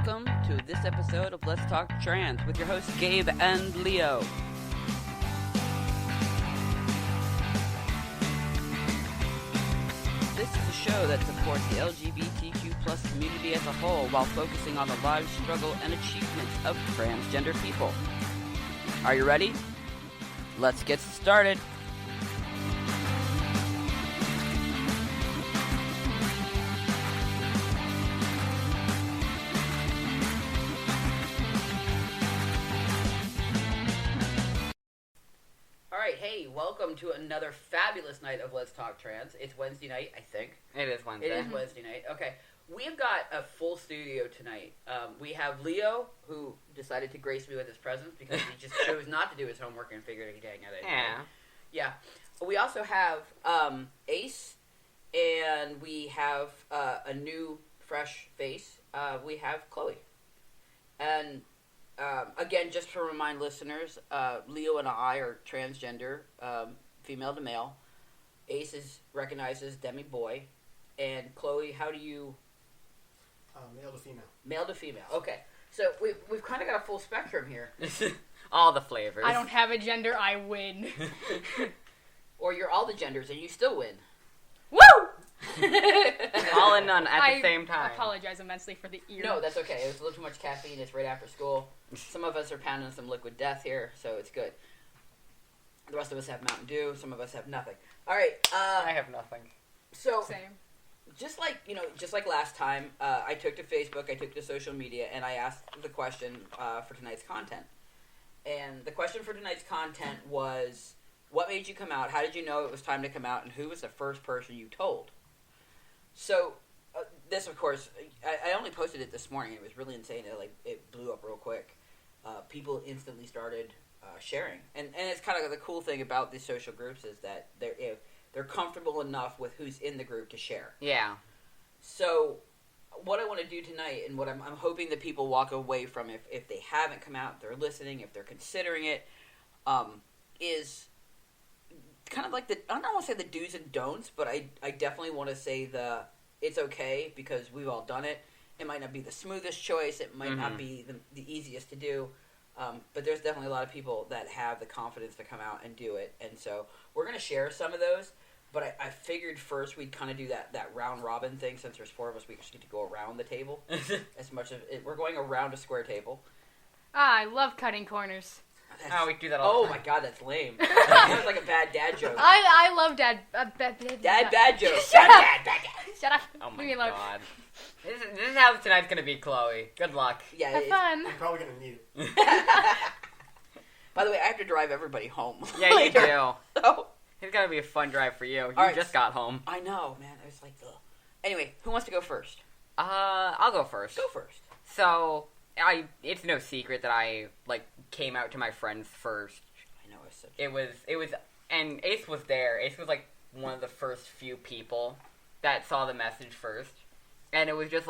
welcome to this episode of Let's Talk Trans with your hosts Gabe and Leo. This is a show that supports the LGBTQ plus community as a whole while focusing on the lives, struggle, and achievements of transgender people. Are you ready? Let's get started. Welcome to another fabulous night of Let's Talk Trans. It's Wednesday night, I think. It is Wednesday. It is Wednesday night. Okay. We've got a full studio tonight. We have Leo, who decided to grace me with his presence because he just chose not to do his homework and figured he'd hang out anyway. Yeah. We also have Ace, and we have a new, fresh face. We have Chloe. And again, just to remind listeners, Leo and I are transgender, female to male. Ace is recognized as demi-boy. And Chloe, how do you... male to female. Male to female, okay. So we've kind of got a full spectrum here. All the flavors. I don't have a gender, I win. Or you're all the genders and you still win. Woo! All and none at the same time. I apologize immensely for the ear. No, that's okay. It was a little too much caffeine. It's right after school. Some of us are pounding some liquid death here, so it's good. The rest of us have Mountain Dew. Some of us have nothing. All right. I have nothing. So, Same. just like last time, I took to Facebook, I took to social media, and I asked the question for tonight's content. And the question for tonight's content was, what made you come out? How did you know it was time to come out? And who was the first person you told? So, this, of course, I only posted it this morning. It was really insane. It blew up real quick. People instantly started sharing. And it's kind of the cool thing about these social groups is that they're comfortable enough with who's in the group to share. Yeah. So, what I want to do tonight, and what I'm hoping that people walk away from, if they haven't come out, if they're listening, if they're considering it, is kind of like I don't want to say the do's and don'ts, but I definitely want to say it's okay because we've all done it. It might not be the smoothest choice. It might not be the easiest to do. But there's definitely a lot of people that have the confidence to come out and do it. And so we're going to share some of those. But I figured first we'd kind of do that round robin thing. Since there's four of us, we just get to go around the table. As much of it. We're going around a square table. I love cutting corners. We do that all the time. Oh my god, that's lame. That sounds like a bad dad joke. I love dad Bad joke. Shut up. Bad dad. Shut up. Oh my Leave me alone. god. This is how tonight's going to be, Chloe. Good luck. Yeah. Have fun. I'm probably going to need it. By the way, I have to drive everybody home. Yeah, you do. So, It's going to be a fun drive for you. You right. just got home. I know, man. I was like, ugh. Anyway, who wants to go first? I'll go first. Go first. So, it's no secret that I, came out to my friends first. I know, it's such... It was, and Ace was there. Ace was, one of the first few people that saw the message first. And it was just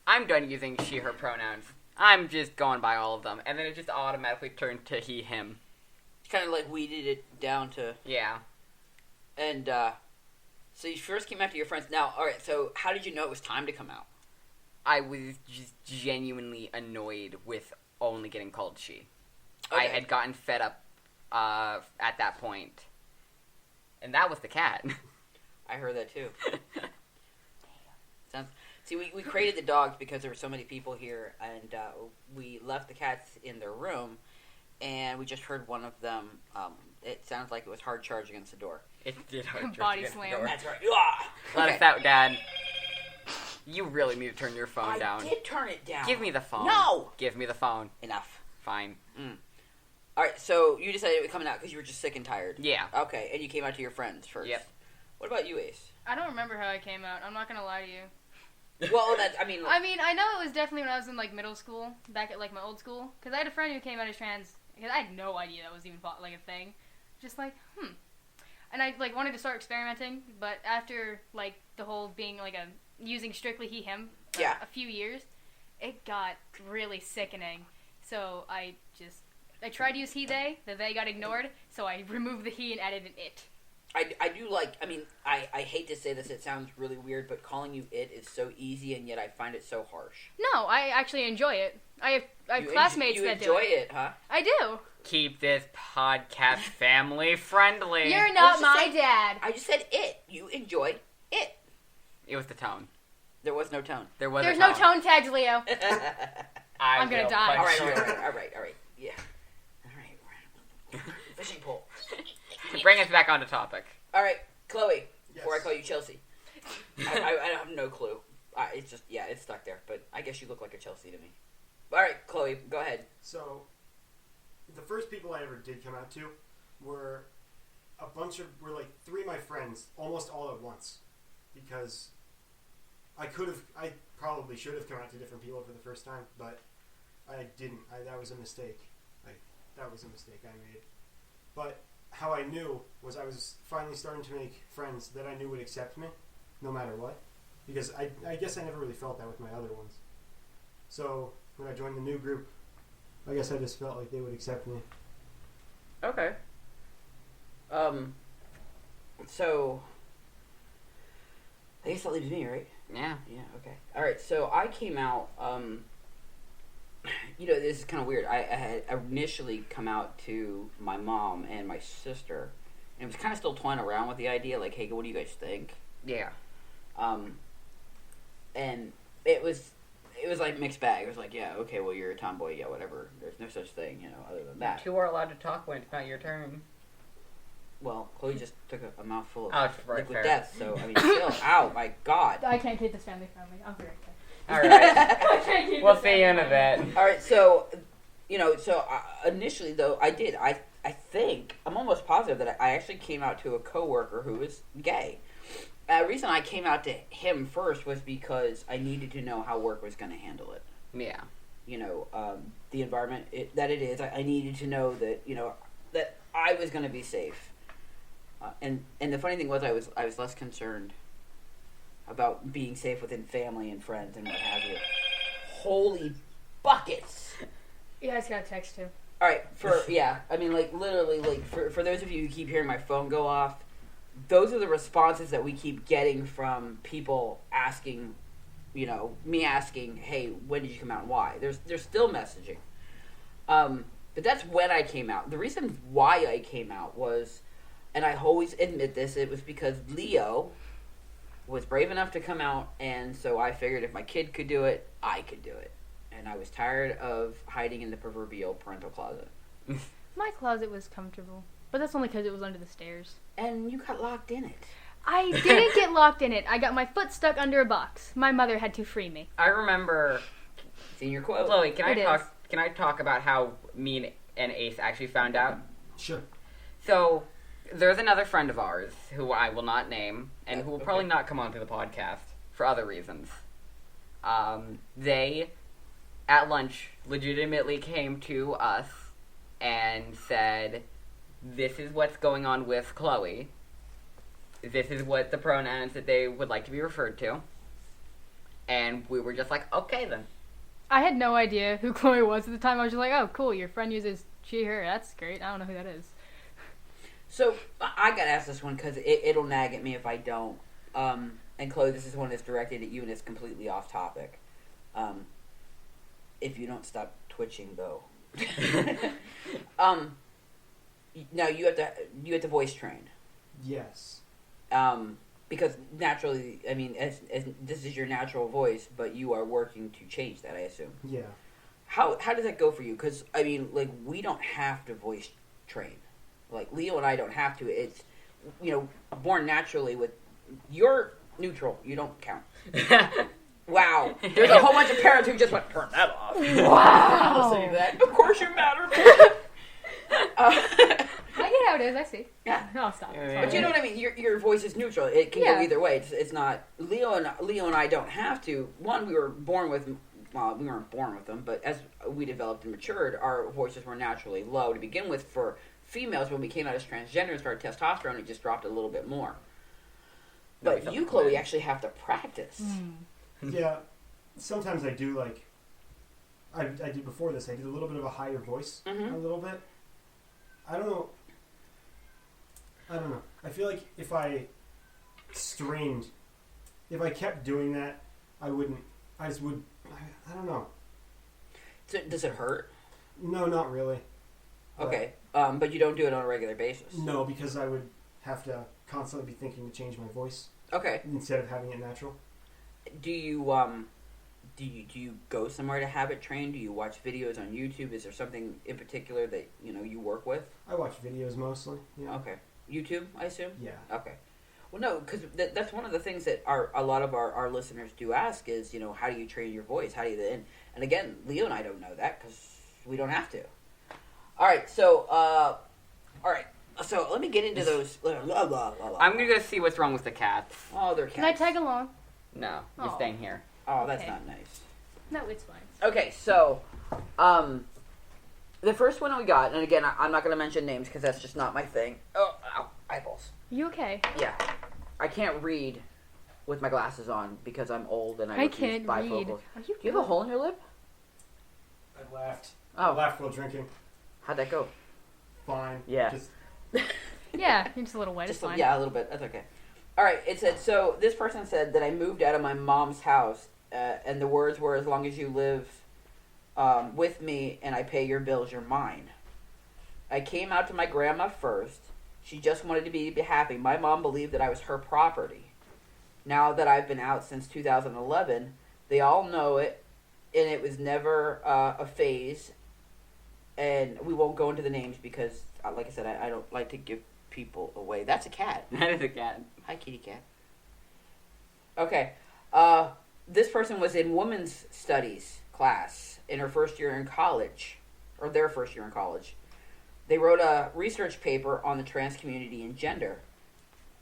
I'm done using she, her pronouns. I'm just going by all of them. And then it just automatically turned to he, him. Kind of weeded it down to... Yeah. And, so you first came out to your friends. Now, alright, so how did you know it was time to come out? I was just genuinely annoyed with only getting called she. Okay. I had gotten fed up at that point. And that was the cat. I heard that too. See, we created the dogs because there were so many people here, and we left the cats in their room, and we just heard one of them. It sounds like it was hard charge against the door. It did hard Body against the slam. door. That's right. Ah! Let Okay. us out, Dad. You really need to turn your phone I down. did turn it down. Give me the phone. No! Give me the phone. Enough. Fine. Alright, so you decided it was coming out because you were just sick and tired. Yeah. Okay, and you came out to your friends first. Yep. What about you, Ace? I don't remember how I came out. I'm not going to lie to you. Well, I mean, I know it was definitely when I was in, middle school, back at, my old school. Because I had a friend who came out as trans. Because I had no idea that was even, a thing. Just And I, wanted to start experimenting. But after, the whole being, using strictly he, him for Yeah. a few years, it got really sickening. So I tried to use he, they. The they got ignored. So I removed the he and added an it. I do like. I mean, I hate to say this. It sounds really weird, but calling you it is so easy, and yet I find it so harsh. No, I actually enjoy it. I have classmates that do You it. enjoy it, huh? I do. Keep this podcast family friendly. You're Let's not just my say- dad. I just said it. You enjoy it. It was the tone. There was no tone. There was There's a no tone tags, Leo. I'm gonna die. All right. Yeah. All right. Fishing pole. To bring us back onto topic. All right, Chloe. Yes. Before I call you Chelsea, I have no clue. It's just it's stuck there. But I guess you look like a Chelsea to me. All right, Chloe, go ahead. So, the first people I ever did come out to were like 3 of my friends, almost all at once, because I probably should have come out to different people for the first time, but I didn't. That was a mistake. That was a mistake I made. But how I knew was I was finally starting to make friends that I knew would accept me, no matter what, because I guess I never really felt that with my other ones. So when I joined the new group, I guess I just felt like they would accept me. Okay. So I guess that leaves me, right? Yeah. Yeah. Okay. All right. So I came out. This is kind of weird. I had initially come out to my mom and my sister, and was kind of still toying around with the idea, like, "Hey, what do you guys think?" Yeah. And it was like mixed bag. It was like, yeah, okay, well, you're a tomboy, yeah, whatever. There's no such thing, other than that. You two are allowed to talk when it's not your turn. Well, Chloe just took a mouthful of Oh, right, liquid fair. death, so I mean, still, ow, my God. I can't keep this family friendly. I'm very okay. All right. I can't keep We'll this see you in a family bit. All right, so initially though, I did. I think I'm almost positive that I actually came out to a coworker who was gay. The reason I came out to him first was because I needed to know how work was going to handle it. Yeah. The environment that it is. I needed to know that that I was going to be safe. And the funny thing was, I was less concerned about being safe within family and friends and what have you. Holy buckets! Yeah, I just got a text too. All right, literally, for those of you who keep hearing my phone go off, those are the responses that we keep getting from people asking, me asking, hey, when did you come out and why? There's still messaging. But that's when I came out. The reason why I came out was, and I always admit this, it was because Leo was brave enough to come out, and so I figured if my kid could do it, I could do it. And I was tired of hiding in the proverbial parental closet. My closet was comfortable, but that's only because it was under the stairs. And you got locked in it. I didn't get locked in it. I got my foot stuck under a box. My mother had to free me. I remember. Senior quote. Chloe, It is. can I talk about how me and Ace actually found out? Sure. So, there's another friend of ours who I will not name, and who will probably Okay. not come onto the podcast for other reasons. They, at lunch, legitimately came to us and said, this is what's going on with Chloe. This is what the pronouns that they would like to be referred to. And we were just like, okay then. I had no idea who Chloe was at the time. I was just like, oh, cool, your friend uses she, her. That's great. I don't know who that is. So, I got asked this one because it'll nag at me if I don't. And Chloe, this is one that's directed at you and it's completely off topic. If you don't stop twitching, though. Now, you have to voice train. Yes. Because naturally, I mean, as this is your natural voice, but you are working to change that, I assume. Yeah. How does that go for you? Because, I mean, like, we don't have to voice train. Like, Leo and I don't have to. It's, born naturally with... You're neutral. You don't count. Wow. There's a whole bunch of parents who just went, turn that off. Wow. Listening to that. Of course you matter. I get how it is. I see. Yeah. I'll stop. It's Yeah. But you know what I mean? Your voice is neutral. It can go Yeah. either way. It's not... Leo and I don't have to. One, we were born with... Well, we weren't born with them, but as we developed and matured, our voices were naturally low to begin with. For females, when we came out as transgender and started testosterone, it just dropped a little bit more. No, we But felt you, the Chloe, plan. actually have to practice. Yeah. Sometimes I do I did before this. I did a little bit of a higher voice. Mhm. A little bit. I don't know. I feel like if I kept doing that, I wouldn't. I just would. I don't know. Does it hurt? No, not really. Okay, but you don't do it on a regular basis. No, because I would have to constantly be thinking to change my voice Okay. instead of having it natural. Do you do you go somewhere to have it trained? Do you watch videos on YouTube? Is there something in particular that you work with? I watch videos mostly. Yeah. Okay, YouTube, I assume. Yeah. Okay. Well, no, because that's one of the things that a lot of our listeners do ask is, how do you train your voice? How do you and again, Leo and I don't know that because we don't have to. All right, so let me get into those. I'm gonna go see what's wrong with the cats. Oh, they're cats. Can I tag along? No, you're Oh. staying here. Oh, that's Okay. not nice. No, it's fine. Okay, so, the first one we got, and again, I'm not going to mention names because that's just not my thing. Oh, ow, eyeballs. You okay? Yeah. I can't read with my glasses on because I'm old and I I go through can't read. bifocals. Are you Do you have a hole in your lip? I laughed. Oh. I laughed while drinking. How'd that go? Fine. Yeah. Just, Yeah, you're just a little wet. Just It's fine. yeah, a little bit. That's okay. All right, it said, so this person said that I moved out of my mom's house, and the words were, as long as you live with me and I pay your bills, you're mine. I came out to my grandma first. She just wanted to be happy. My mom believed that I was her property. Now that I've been out since 2011, they all know it, and it was never a phase. And we won't go into the names because, like I said, I don't like to give people away. That's a cat. That is a cat. Hi, kitty cat. Okay. This person was in women's studies class in her first year in college, or their first year in college. They wrote a research paper on the trans community and gender.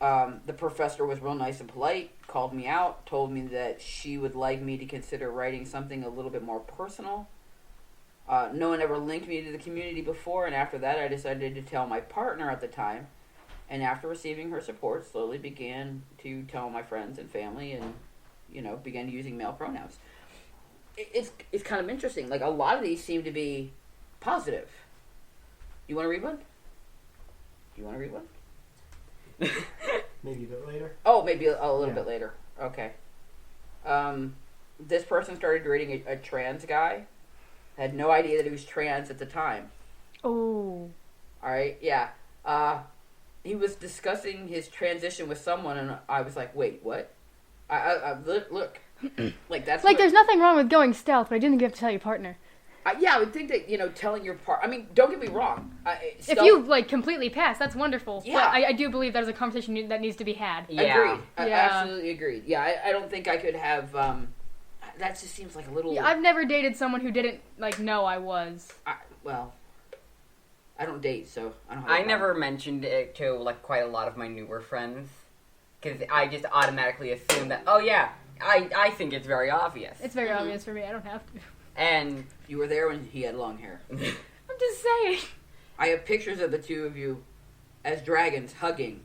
The professor was real nice and polite, called me out, told me that she would like me to consider writing something a little bit more personal. No one ever linked me to the community before, and after that I decided to tell my partner at the time. And after receiving her support, slowly began to tell my friends and family and, began using male pronouns. It's kind of interesting. Like, a lot of these seem to be positive. You want to read one? You want to read one? maybe a bit later. Oh, maybe a little Yeah. bit later. Okay. This person started dating a trans guy. Had no idea that he was trans at the time. Oh. All right, yeah. He was discussing his transition with someone, and I was like, "Wait, what?" I look, like that's Like, what- there's nothing wrong with going stealth, but I do think you have to tell your partner. yeah, I would think that telling your part. I mean, don't get me wrong. If you, completely pass, that's wonderful. Yeah. But I do believe that is a conversation that needs to be had. Yeah. agreed, I Yeah. absolutely agreed. Yeah, I don't think I could have. That just seems like a little. Yeah, I've never dated someone who didn't, know I was. Well, I don't date, so I don't. Have a I problem. never mentioned it to quite a lot of my newer friends because I just automatically assume that. Oh yeah, I think it's very obvious. It's very Mhm. obvious for me. I don't have to. And You were there when he had long hair. I'm just saying. I have pictures of the two of you as dragons hugging,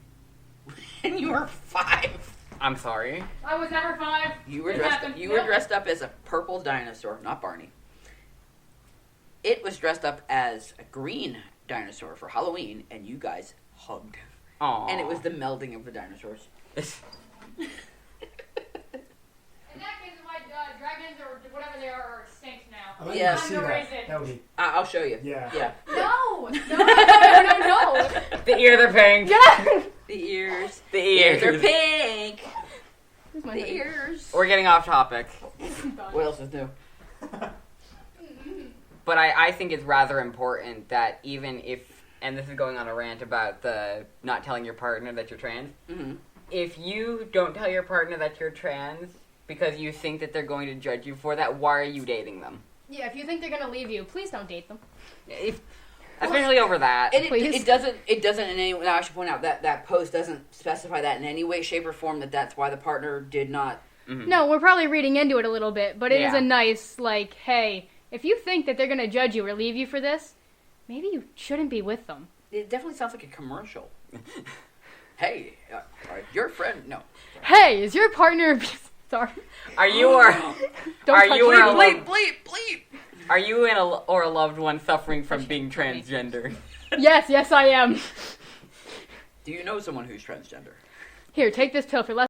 and you were 5. I'm sorry. I was never 5. You were It dressed. happened. You were Nope. dressed up as a purple dinosaur, not Barney. It was dressed up as a green dinosaur for Halloween, and you guys hugged. Aww. And it was the melding of the dinosaurs. In that case, my dragons or whatever they are extinct now. I might Yeah. need to see I'm gonna that. raise it. That would be. I'll show you. Yeah. Yeah. No! No! The ears are pink. Yeah! The ears. The Ears ears. are pink. Here's my The hoodie. ears. We're getting off topic. What else is new? But I think it's rather important that even if, and this is going on a rant about the not telling your partner that you're trans, Mm-hmm. if you don't tell your partner that you're trans because you think that they're going to judge you for that, why are you dating them? Yeah, if you think they're gonna leave you, please don't date them. If, especially over that. And Please. it doesn't in any way. I should point out that post doesn't specify that in any way, shape, or form that's why the partner did not. Mhm. No, we're probably reading into it a little bit, but it is Yeah. a nice, hey, if you think that they're gonna judge you or leave you for this, maybe you shouldn't be with them. It definitely sounds like a commercial. Hey, your friend? No. Hey, is your partner... Sorry. Are you or Don't Are touch you me. in a Bleep, bleep, bleep. are you in a loved one suffering from being transgender? Yes, I am. Do you know someone who's transgender? Here, take this pill for less